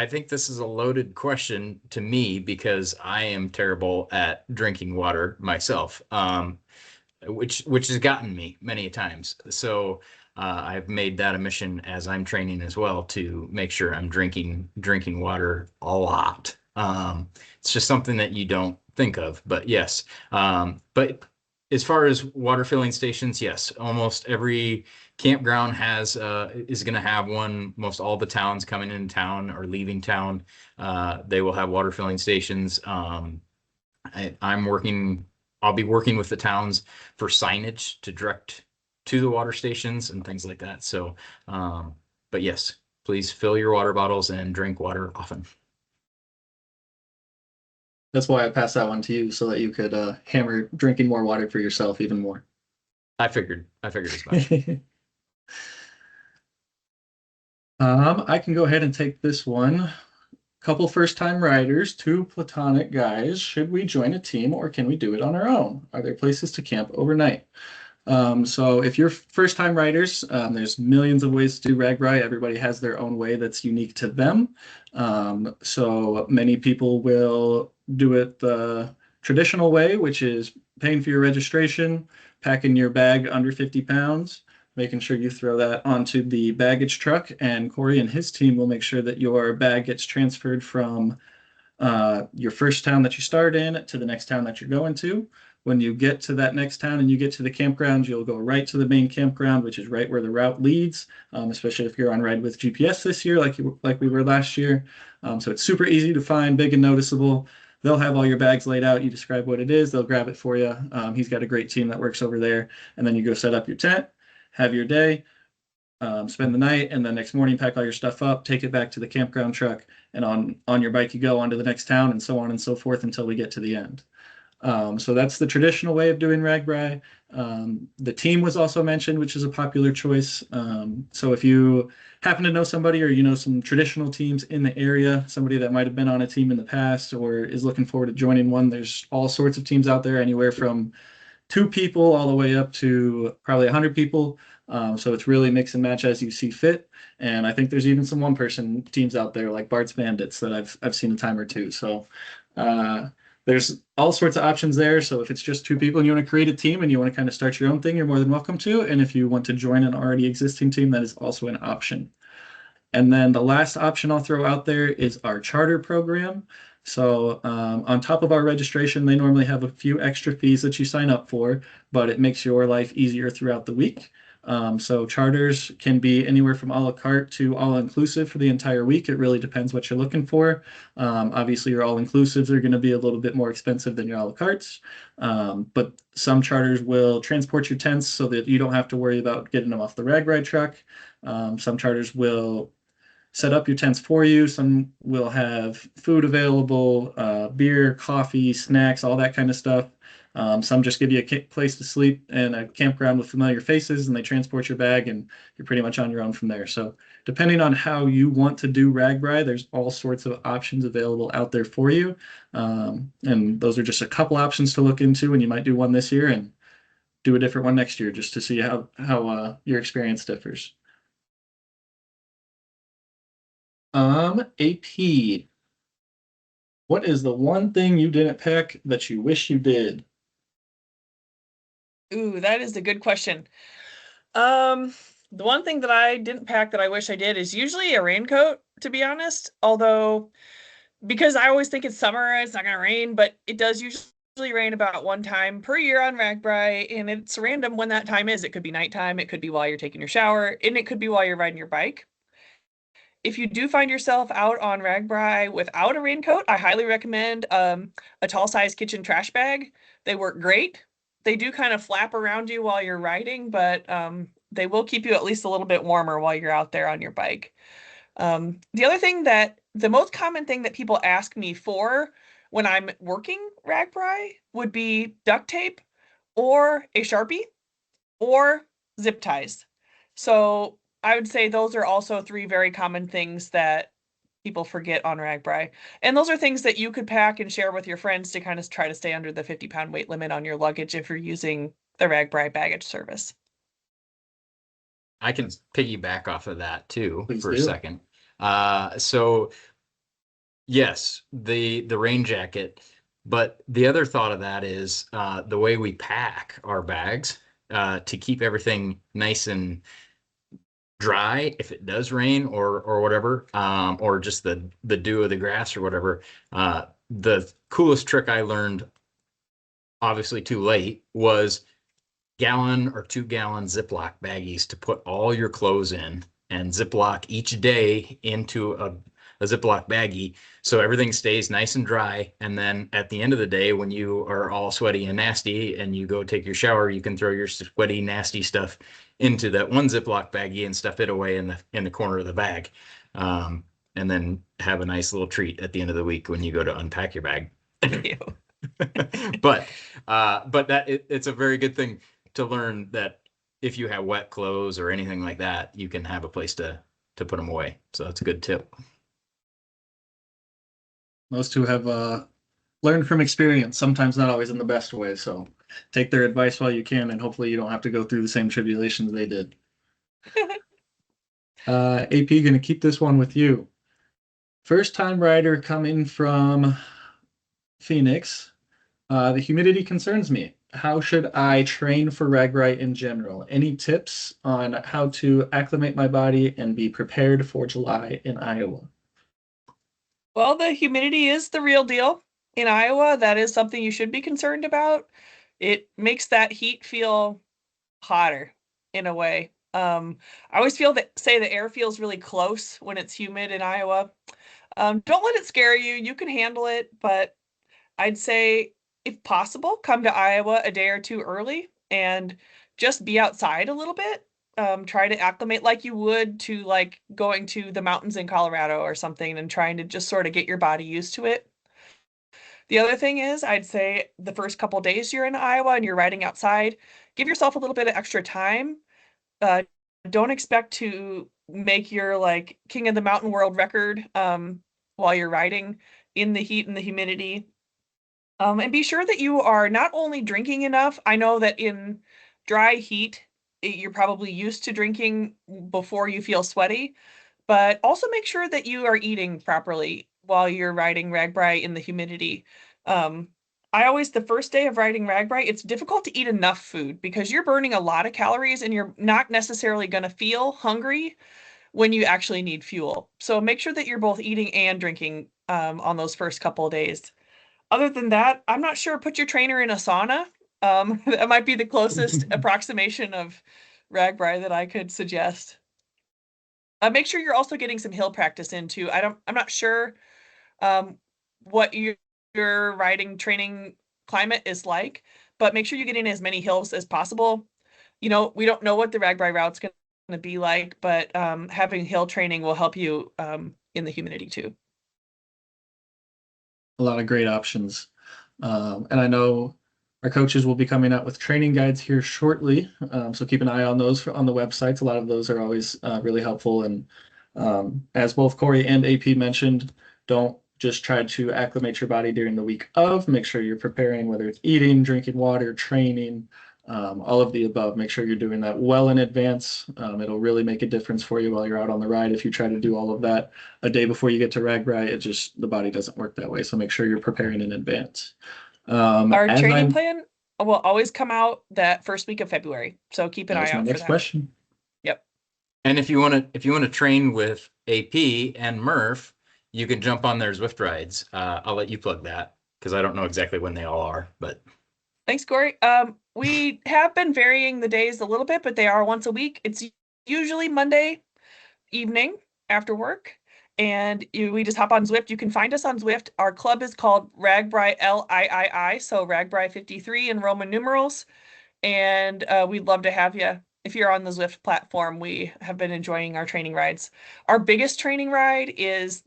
think this is a loaded question to me because I am terrible at drinking water myself, which has gotten me many times. So I've made that a mission as I'm training as well to make sure I'm drinking water a lot. It's just something that you don't think of, but yes. But as far as water filling stations, yes, almost every campground is going to have one. Most all the towns coming into town or leaving town, they will have water filling stations. I'll be working with the towns for signage to direct to the water stations and things like that. So, but yes, please fill your water bottles and drink water often. That's why I passed that one to you so that you could hammer drinking more water for yourself even more. I figured as much. I can go ahead and take this one. Couple first-time riders, 2 platonic guys. Should we join a team or can we do it on our own? Are there places to camp overnight? So if you're first-time riders, there's millions of ways to do RAGBRAI. Everybody has their own way that's unique to them. So many people will do it the traditional way, which is paying for your registration, packing your bag under 50 pounds, making sure you throw that onto the baggage truck, and Corey and his team will make sure that your bag gets transferred from your first town that you start in to the next town that you're going to. When you get to that next town and you get to the campground, you'll go right to the main campground, which is right where the route leads, especially if you're on Ride with GPS this year, like we were last year. So it's super easy to find, big and noticeable. They'll have all your bags laid out. You describe what it is, they'll grab it for you. He's got a great team that works over there. And then you go set up your tent, have your day, spend the night, and then next morning pack all your stuff up, take it back to the campground truck, and on your bike you go onto the next town, and so on and so forth until we get to the end. So that's the traditional way of doing RAGBRAI. The team was also mentioned, which is a popular choice. So if you happen to know somebody or you know some traditional teams in the area, somebody that might have been on a team in the past or is looking forward to joining one, there's all sorts of teams out there, anywhere from 2 people all the way up to probably 100 people. So it's really mix and match as you see fit. And I think there's even some one-person teams out there like Bart's Bandits that I've seen a time or two. So there's all sorts of options there. So if it's just 2 people and you want to create a team and you want to kind of start your own thing, you're more than welcome to. And if you want to join an already existing team, that is also an option. And then the last option I'll throw out there is our charter program. So on top of our registration, they normally have a few extra fees that you sign up for, but it makes your life easier throughout the week. So charters can be anywhere from a la carte to all-inclusive for the entire week. It really depends what you're looking for. Obviously, your all-inclusives are going to be a little bit more expensive than your a la cartes, but some charters will transport your tents so that you don't have to worry about getting them off the RAGBRAI truck. Some charters will set up your tents for you. Some will have food available, beer, coffee, snacks, all that kind of stuff. Some just give you a place to sleep and a campground with familiar faces, and they transport your bag, and you're pretty much on your own from there. So depending on how you want to do RAGBRAI, there's all sorts of options available out there for you. And those are just a couple options to look into, and you might do one this year and do a different one next year just to see how your experience differs. AP, what is the one thing you didn't pack that you wish you did? Ooh, that is a good question. I The one thing that I didn't pack that I wish I did is usually a raincoat, to be honest. Although, because I always think it's summer, it's not going to rain, but it does usually rain about one time per year on RAGBRAI, and it's random when that time is. It could be nighttime, it could be while you're taking your shower, and it could be while you're riding your bike. If you do find yourself out on RAGBRAI without a raincoat, I highly recommend a tall size kitchen trash bag. They work great. They do kind of flap around you while you're riding, but they will keep you at least a little bit warmer while you're out there on your bike. The other thing the most common thing that people ask me for when I'm working RAGBRAI would be duct tape or a Sharpie or zip ties. So I would say those are also 3 very common things that people forget on RAGBRAI. And those are things that you could pack and share with your friends to kind of try to stay under the 50-pound weight limit on your luggage if you're using the RAGBRAI baggage service. I can piggyback off of that too. Please for do. a second. So yes, the rain jacket, but the other thought of that is the way we pack our bags to keep everything nice and dry if it does rain or whatever, or just the dew of the grass or whatever. The coolest trick I learned, obviously too late, was gallon or 2-gallon Ziploc baggies to put all your clothes in and Ziploc each day into a Ziploc baggie so everything stays nice and dry. And then at the end of the day, when you are all sweaty and nasty and you go take your shower, you can throw your sweaty, nasty stuff into that one Ziploc baggie and stuff it away in the corner of the bag. And then have a nice little treat at the end of the week when you go to unpack your bag. But it's a very good thing to learn that if you have wet clothes or anything like that, you can have a place to put them away. So that's a good tip. Most who have learned from experience, sometimes not always in the best way. So take their advice while you can, and hopefully you don't have to go through the same tribulations they did. AP, going to keep this one with you. First time rider coming from Phoenix. The humidity concerns me. How should I train for RAGBRAI in general? Any tips on how to acclimate my body and be prepared for July in Iowa? Well, the humidity is the real deal in Iowa. That is something you should be concerned about. It makes that heat feel hotter in a way. I always say the air feels really close when it's humid in Iowa. Don't let it scare you. You can handle it, but I'd say if possible, come to Iowa a day or 2 early and just be outside a little bit. Try to acclimate like you would to like going to the mountains in Colorado or something and trying to just sort of get your body used to it. The other thing is, I'd say the first couple days you're in Iowa and you're riding outside, give yourself a little bit of extra time. Don't expect to make your like king of the mountain world record while you're riding in the heat and the humidity. And be sure that you are not only drinking enough. I know that in dry heat, you're probably used to drinking before you feel sweaty, but also make sure that you are eating properly while you're riding RAGBRAI in the humidity. The first day of riding RAGBRAI, it's difficult to eat enough food because you're burning a lot of calories and you're not necessarily going to feel hungry when you actually need fuel. So make sure that you're both eating and drinking on those first couple of days. Other than that, I'm not sure. Put your trainer in a sauna. That might be the closest approximation of RAGBRAI that I could suggest. Make sure you're also getting some hill practice in too. I'm not sure what your riding training climate is like, but make sure you're getting as many hills as possible. We don't know what the RAGBRAI route's going to be like, but having hill training will help you in the humidity too. A lot of great options. And I know our coaches will be coming out with training guides here shortly. So keep an eye on those on the websites. A lot of those are always really helpful. And as both Corey and AP mentioned, don't just try to acclimate your body during the week of. Make sure you're preparing, whether it's eating, drinking water, training, all of the above. Make sure you're doing that well in advance. It'll really make a difference for you while you're out on the ride. If you try to do all of that a day before you get to RAGBRAI, the body doesn't work that way. So make sure you're preparing in advance. Our training plan will always come out that first week of February. So keep an eye out for that. Next question. Yep. And if you want to train with AP and Murph, you can jump on their Zwift rides. I'll let you plug that because I don't know exactly when they all are, but. Thanks, Corey. We have been varying the days a little bit, but they are once a week. It's usually Monday evening after work, and we just hop on Zwift. You can find us on Zwift. Our club is called RAGBRAI LIII, so RAGBRAI 53 in Roman numerals, and we'd love to have you. If you're on the Zwift platform, we have been enjoying our training rides. Our biggest training ride is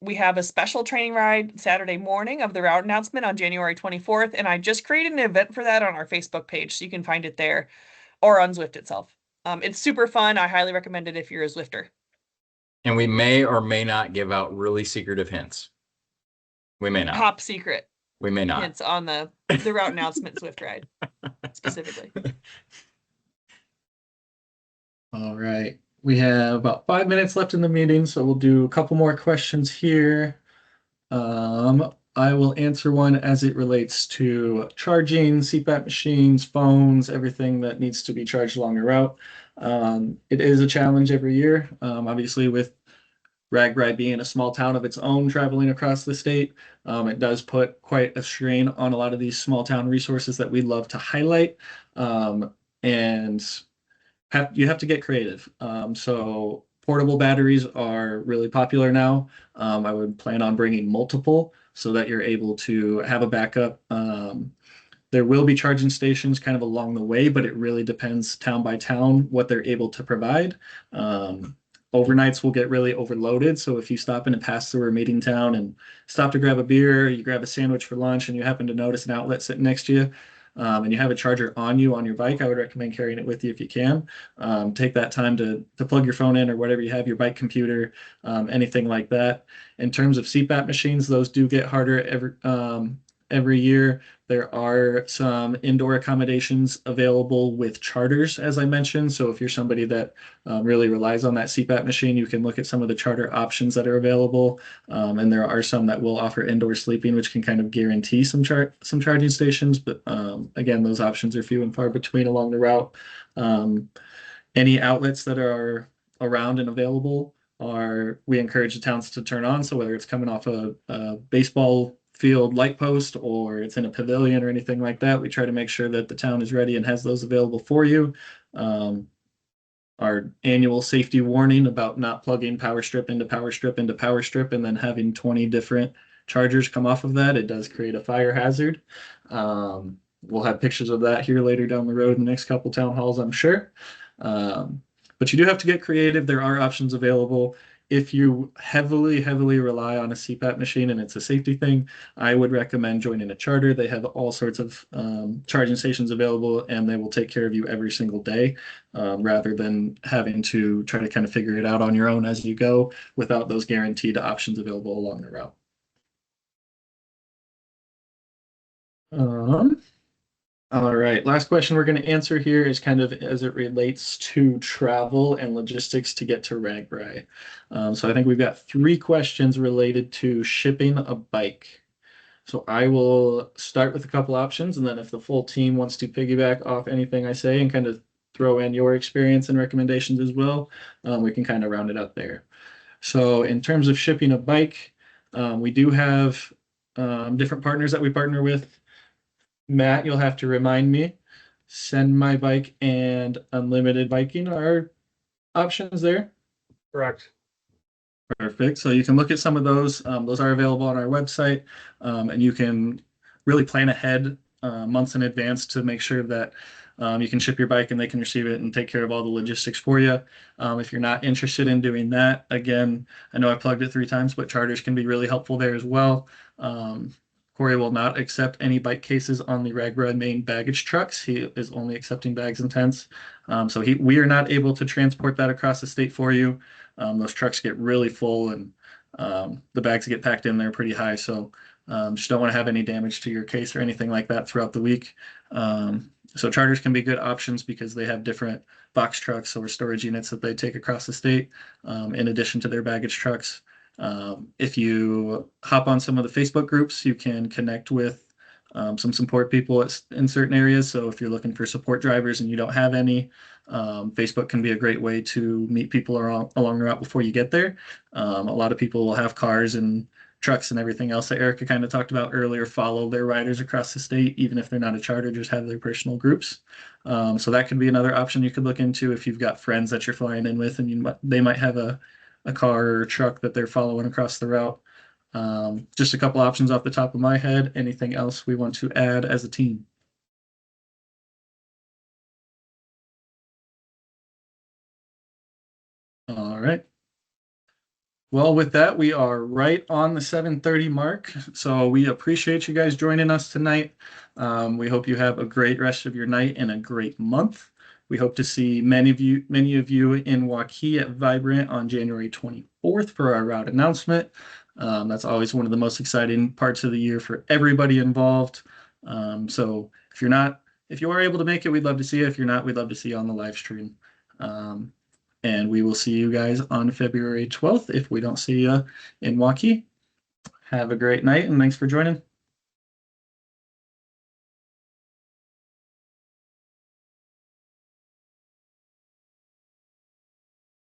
we have a special training ride Saturday morning of the route announcement on January 24th, and I just created an event for that on our Facebook page, so you can find it there or on Zwift itself. It's super fun. I highly recommend it if you're a Zwifter. And we may or may not give out really secretive hints. We may not. Top secret. We may not. Hints on the route announcement Zwift ride specifically. All right. We have about 5 minutes left in the meeting, so we'll do a couple more questions here. I will answer one as it relates to charging, CPAP machines, phones, everything that needs to be charged along the route. It is a challenge every year, obviously with RAGBRAI being a small town of its own traveling across the state. It does put quite a strain on a lot of these small town resources that we love to highlight. And you have to get creative. So portable batteries are really popular now. I would plan on bringing multiple so that you're able to have a backup. There will be charging stations kind of along the way, but it really depends town by town what they're able to provide. Overnights will get really overloaded. So if you stop in a pass-through or meeting town and stop to grab a beer, you grab a sandwich for lunch, and you happen to notice an outlet sitting next to you, and you have a charger on you on your bike, I would recommend carrying it with you if you can. Take that time to plug your phone in or whatever you have, your bike computer, anything like that. In terms of CPAP machines, those do get harder every year. There are some indoor accommodations available with charters, as I mentioned. So if you're somebody that really relies on that CPAP machine, you can look at some of the charter options that are available. And there are some that will offer indoor sleeping, which can kind of guarantee some charging stations. But again, those options are few and far between along the route. Any outlets that are around and available we encourage the towns to turn on. So whether it's coming off a baseball field light post or it's in a pavilion or anything like that, we try to make sure that the town is ready and has those available for you. Our annual safety warning about not plugging power strip into power strip into power strip and then having 20 different chargers come off of that, it does create a fire hazard. We'll have pictures of that here later down the road in the next couple town halls, I'm sure. But you do have to get creative. There are options available. If you heavily rely on a CPAP machine and it's a safety thing, I would recommend joining a charter. They have all sorts of charging stations available, and they will take care of you every single day, rather than having to try to kind of figure it out on your own as you go without those guaranteed options available along the route. All right, last question we're going to answer here is kind of as it relates to travel and logistics to get to RAGBRAI. So I think we've got 3 questions related to shipping a bike. So I will start with a couple options, and then if the full team wants to piggyback off anything I say and kind of throw in your experience and recommendations as well, we can kind of round it up there. So in terms of shipping a bike, we do have different partners that we partner with. Matt, you'll have to remind me. Send My Bike and Unlimited Biking are options there. Correct. Perfect. So you can look at some of those. Those are available on our website, and you can really plan ahead months in advance to make sure that you can ship your bike and they can receive it and take care of all the logistics for you. If you're not interested in doing that, again, I know I plugged it 3 times, but charters can be really helpful there as well. Corey will not accept any bike cases on the RAGBRAI main baggage trucks. He is only accepting bags and tents. So we are not able to transport that across the state for you. Those trucks get really full and the bags get packed in there pretty high. So just don't want to have any damage to your case or anything like that throughout the week. So charters can be good options because they have different box trucks or storage units that they take across the state in addition to their baggage trucks. If you hop on some of the Facebook groups, you can connect with some support people in certain areas. So if you're looking for support drivers and you don't have any, Facebook can be a great way to meet people along the route before you get there. A lot of people will have cars and trucks and everything else that Erica kind of talked about earlier, follow their riders across the state, even if they're not a charter, just have their personal groups. So that could be another option you could look into if you've got friends that you're flying in with and they might have a car or a truck that they're following across the route. Just a couple options off the top of my head. Anything else we want to add as a team? All right. Well, with that, we are right on the 7:30 mark. So we appreciate you guys joining us tonight. We hope you have a great rest of your night and a great month. We hope to see many of you in Waukee at Vibrant on January 24th for our route announcement. That's always one of the most exciting parts of the year for everybody involved. So if you are able to make it, we'd love to see you. If you're not, we'd love to see you on the live stream. And we will see you guys on February 12th if we don't see you in Waukee. Have a great night and thanks for joining.